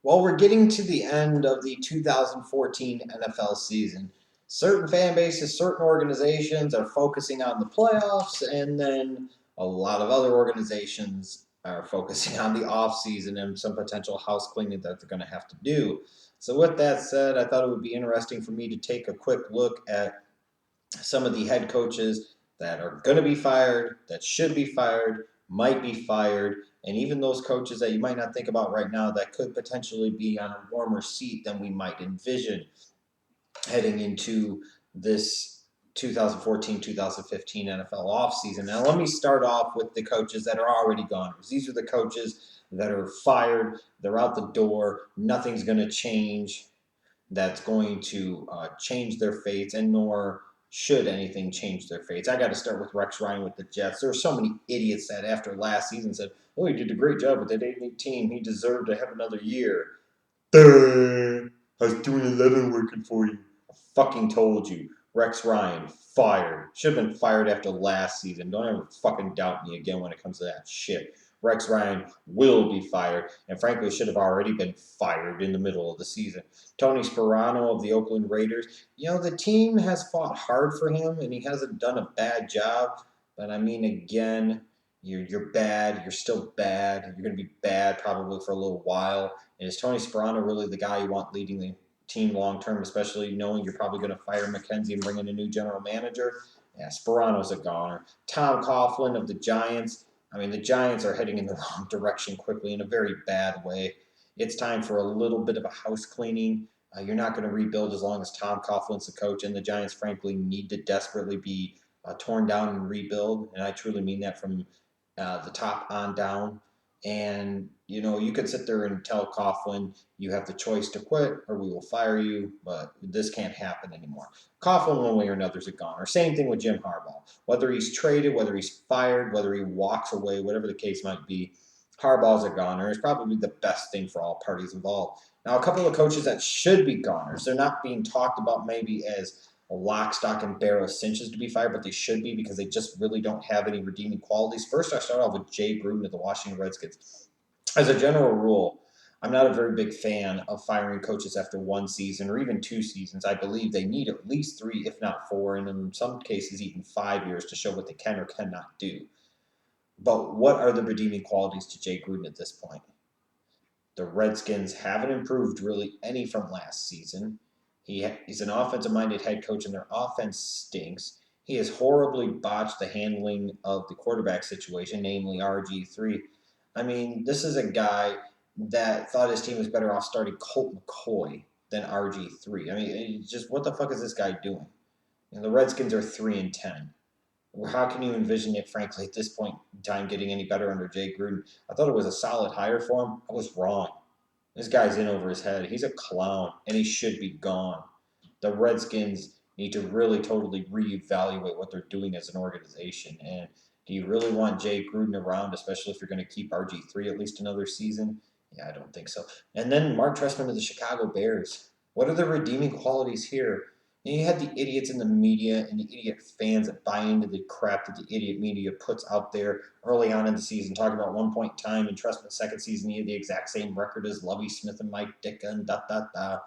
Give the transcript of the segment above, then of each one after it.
Well, we're getting to the end of the 2014 NFL season. Certain fan bases, certain organizations are focusing on the playoffs, and then a lot of other organizations are focusing on the offseason and some potential house cleaning that they're going to have to do. So, with that said, I thought it would be interesting for me to take a quick look at some of the head coaches that are going to be fired, that should be fired, might be fired, and even those coaches that you might not think about right now that could potentially be on a warmer seat than we might envision heading into this 2014-2015 NFL offseason. Now, let me start off with the coaches that are already gone. These are the coaches that are fired, they're out the door, nothing's going to change that's going to change their fates, and nor should anything change their fates. I got to start with Rex Ryan with the Jets. There are so many idiots that after last season said, "Oh, he did a great job with that 8-8 team. He deserved to have another year." How's 2-11 working for you? I fucking told you. Rex Ryan fired. Should have been fired after last season. Don't ever fucking doubt me again when it comes to that shit. Rex Ryan will be fired, and frankly, should have already been fired in the middle of the season. Tony Sperano of the Oakland Raiders. The team has fought hard for him, and he hasn't done a bad job. But I mean, again, you're bad. You're still bad. You're going to be bad probably for a little while. And is Tony Sperano really the guy you want leading the team long term, especially knowing you're probably going to fire McKenzie and bring in a new general manager? Yeah, Sperano's a goner. Tom Coughlin of the Giants. I mean, the Giants are heading in the wrong direction quickly in a very bad way. It's time for a little bit of a house cleaning. You're not going to rebuild as long as Tom Coughlin's the coach, and the Giants, frankly, need to desperately be torn down and rebuild. And I truly mean that from the top on down. And you could sit there and tell Coughlin you have the choice to quit or we will fire you, but this can't happen anymore. Coughlin, one way or another, is a goner. Same thing with Jim Harbaugh. Whether he's traded, whether he's fired, whether he walks away, whatever the case might be, Harbaugh's a goner. It's probably the best thing for all parties involved. Now, a couple of coaches that should be goners, they're not being talked about maybe as lock, stock, and barrel cinches to be fired, but they should be because they just really don't have any redeeming qualities. First, I start off with Jay Gruden of the Washington Redskins. As a general rule, I'm not a very big fan of firing coaches after one season or even 2 seasons. I believe they need at least 3, if not 4, and in some cases even 5 years to show what they can or cannot do. But what are the redeeming qualities to Jay Gruden at this point? The Redskins haven't improved really any from last season. He's an offensive minded head coach, and their offense stinks. He has horribly botched the handling of the quarterback situation, namely RG3. I mean, this is a guy that thought his team was better off starting Colt McCoy than RG3. I mean, just what the fuck is this guy doing? The Redskins are 3-10. How can you envision it, frankly, at this point in time, getting any better under Jay Gruden? I thought it was a solid hire for him. I was wrong. This guy's in over his head. He's a clown, and he should be gone. The Redskins need to really totally reevaluate what they're doing as an organization. And do you really want Jay Gruden around, especially if you're going to keep RG3 at least another season? Yeah, I don't think so. And then Mark Trestman of the Chicago Bears. What are the redeeming qualities here? You had the idiots in the media and the idiot fans that buy into the crap that the idiot media puts out there early on in the season, talking about one point in time in Trestman's second season, he had the exact same record as Lovie Smith and Mike Ditka and da.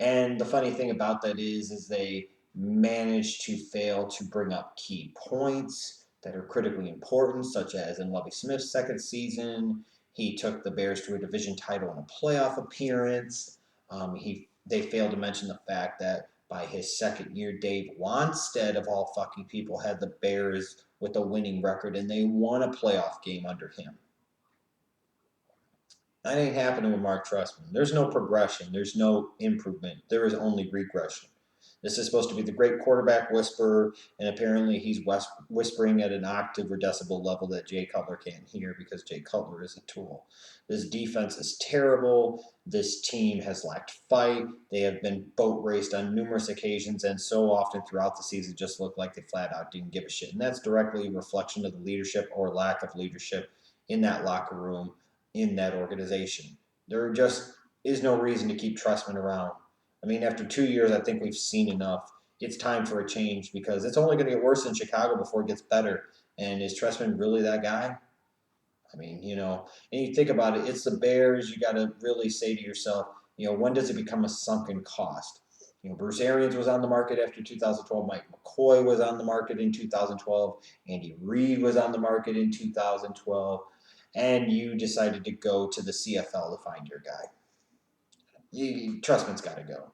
And the funny thing about that is they managed to fail to bring up key points that are critically important, such as in Lovie Smith's second season, he took the Bears to a division title and a playoff appearance. They failed to mention the fact that by his second year, Dave Wanstead, of all fucking people, had the Bears with a winning record, and they won a playoff game under him. That ain't happening with Mark Trestman. There's no progression. There's no improvement. There is only regression. This is supposed to be the great quarterback whisperer, and apparently he's whispering at an octave or decibel level that Jay Cutler can't hear because Jay Cutler is a tool. This defense is terrible. This team has lacked fight. They have been boat raced on numerous occasions, and so often throughout the season just looked like they flat out didn't give a shit. And that's directly a reflection of the leadership or lack of leadership in that locker room, in that organization. There just is no reason to keep Trustman around. I mean, after 2 years, I think we've seen enough. It's time for a change because it's only going to get worse in Chicago before it gets better. And is Trestman really that guy? I mean, and you think about it, it's the Bears. You got to really say to yourself, when does it become a sunken cost? Bruce Arians was on the market after 2012. Mike McCoy was on the market in 2012. Andy Reid was on the market in 2012. And you decided to go to the CFL to find your guy. Trustman's got to go.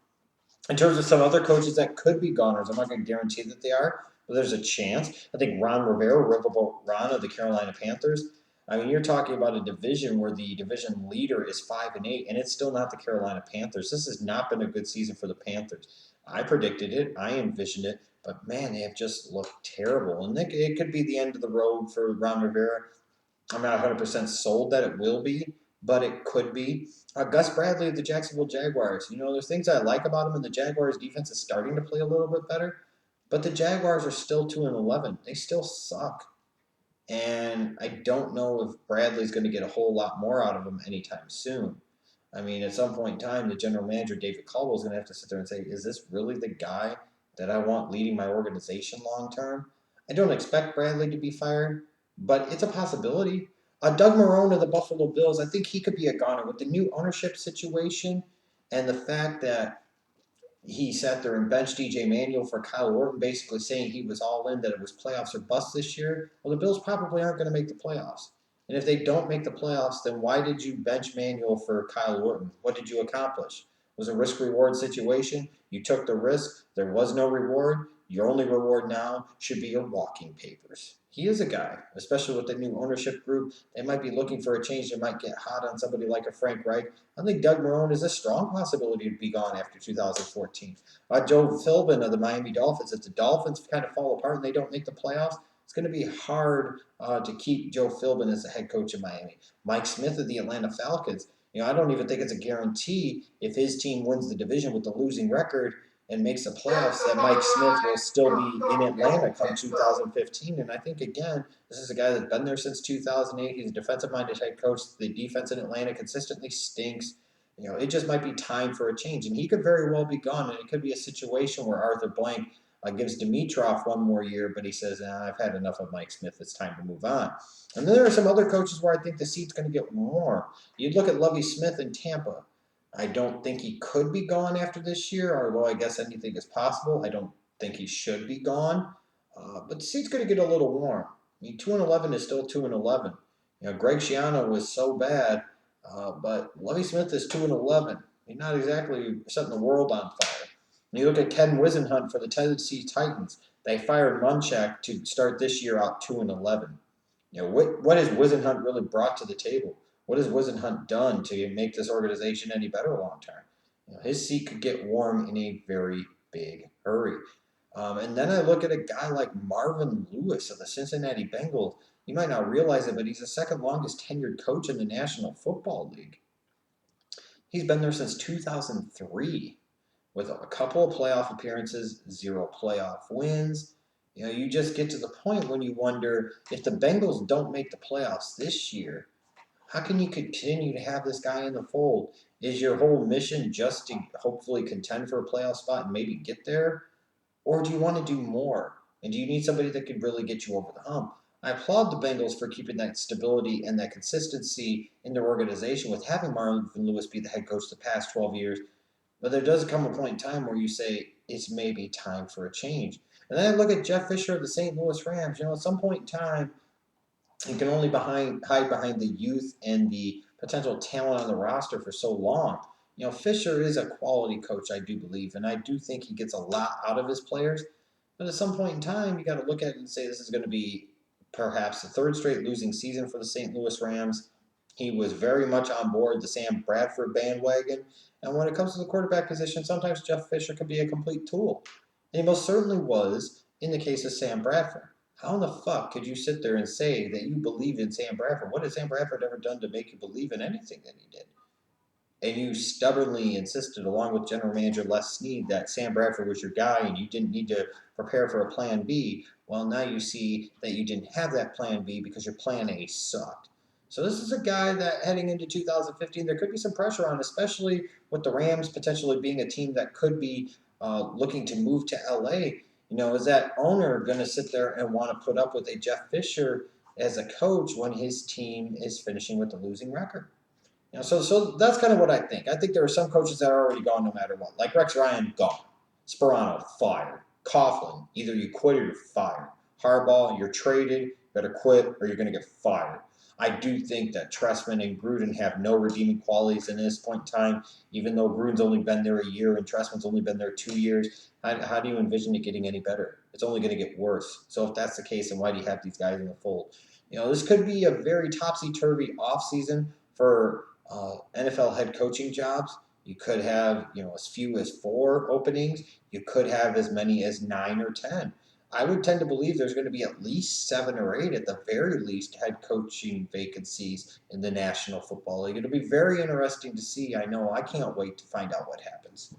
In terms of some other coaches that could be goners, I'm not going to guarantee that they are, but there's a chance. I think Ron Rivera, Riverboat Ron of the Carolina Panthers. I mean, you're talking about a division where the division leader is 5-8, and it's still not the Carolina Panthers. This has not been a good season for the Panthers. I predicted it, I envisioned it, but man, they have just looked terrible, and it could be the end of the road for Ron Rivera. I'm not 100% sold that it will be, but it could be. Gus Bradley of the Jacksonville Jaguars. There's things I like about him, and the Jaguars' defense is starting to play a little bit better. But the Jaguars are still 2-11. They still suck. And I don't know if Bradley's going to get a whole lot more out of them anytime soon. I mean, at some point in time, the general manager, David Caldwell, is going to have to sit there and say, is this really the guy that I want leading my organization long term? I don't expect Bradley to be fired, but it's a possibility. Doug Marrone of the Buffalo Bills, I think he could be a goner with the new ownership situation and the fact that he sat there and benched DJ Manuel for Kyle Orton, basically saying he was all in, that it was playoffs or bust this year. Well, the Bills probably aren't going to make the playoffs. And if they don't make the playoffs, then why did you bench Manuel for Kyle Orton? What did you accomplish? It was a risk-reward situation. You took the risk. There was no reward. Your only reward now should be your walking papers. He is a guy, especially with the new ownership group. They might be looking for a change. They might get hot on somebody like a Frank Reich. I think Doug Marrone is a strong possibility to be gone after 2014. Joe Philbin of the Miami Dolphins. If the Dolphins kind of fall apart and they don't make the playoffs, it's going to be hard to keep Joe Philbin as the head coach of Miami. Mike Smith of the Atlanta Falcons. I don't even think it's a guarantee if his team wins the division with the losing record and makes the playoffs that Mike Smith will still be in Atlanta come 2015. And I think, again, this is a guy that's been there since 2008. He's a defensive-minded head coach. The defense in Atlanta consistently stinks. It just might be time for a change. And he could very well be gone, and it could be a situation where Arthur Blank gives Dimitroff one more year, but he says, I've had enough of Mike Smith. It's time to move on. And then there are some other coaches where I think the seat's going to get warm. You'd look at Lovie Smith in Tampa. I don't think he could be gone after this year, although I guess anything is possible. I don't think he should be gone. But the seat's going to get a little warm. I mean, 2-11 is still 2-11. Greg Schiano was so bad, but Lovie Smith is 2-11. He's not exactly setting the world on fire. And you look at Ken Whisenhunt for the Tennessee Titans. They fired Munchak to start this year out 2-11. What has Whisenhunt really brought to the table? What has Whisenhunt done to make this organization any better long term? His seat could get warm in a very big hurry. And then I look at a guy like Marvin Lewis of the Cincinnati Bengals. You might not realize it, but he's the second longest tenured coach in the National Football League. He's been there since 2003 with a couple of playoff appearances, 0 playoff wins. You just get to the point when you wonder, if the Bengals don't make the playoffs this year, how can you continue to have this guy in the fold? Is your whole mission just to hopefully contend for a playoff spot and maybe get there? Or do you want to do more? And do you need somebody that could really get you over the hump? I applaud the Bengals for keeping that stability and that consistency in their organization with having Marvin Lewis be the head coach the past 12 years. But there does come a point in time where you say it's maybe time for a change. And then I look at Jeff Fisher of the St. Louis Rams. At some point in time, you can only hide behind the youth and the potential talent on the roster for so long. Fisher is a quality coach, I do believe, and I do think he gets a lot out of his players. But at some point in time, you got to look at it and say this is going to be perhaps the 3rd straight losing season for the St. Louis Rams. He was very much on board the Sam Bradford bandwagon. And when it comes to the quarterback position, sometimes Jeff Fisher can be a complete tool. And he most certainly was in the case of Sam Bradford. How in the fuck could you sit there and say that you believe in Sam Bradford? What has Sam Bradford ever done to make you believe in anything that he did? And you stubbornly insisted, along with General Manager Les Snead, that Sam Bradford was your guy and you didn't need to prepare for a plan B. Well, now you see that you didn't have that plan B because your plan A sucked. So this is a guy that heading into 2015, there could be some pressure on, especially with the Rams potentially being a team that could be looking to move to LA. Is that owner going to sit there and want to put up with a Jeff Fisher as a coach when his team is finishing with a losing record. So that's kind of what I think. I think there are some coaches that are already gone no matter what. Like Rex Ryan, gone. Sperano, fired. Coughlin, either you quit or you're fired. Harbaugh, you're traded, better quit or you're going to get fired. I do think that Trestman and Gruden have no redeeming qualities in this point in time, even though Gruden's only been there a year and Trestman's only been there 2 years. How do you envision it getting any better? It's only going to get worse. So if that's the case, then why do you have these guys in the fold? This could be a very topsy-turvy offseason for NFL head coaching jobs. You could have, as few as 4 openings. You could have as many as 9 or 10. I would tend to believe there's going to be at least 7 or 8 at the very least head coaching vacancies in the National Football League. It'll be very interesting to see. I know I can't wait to find out what happens.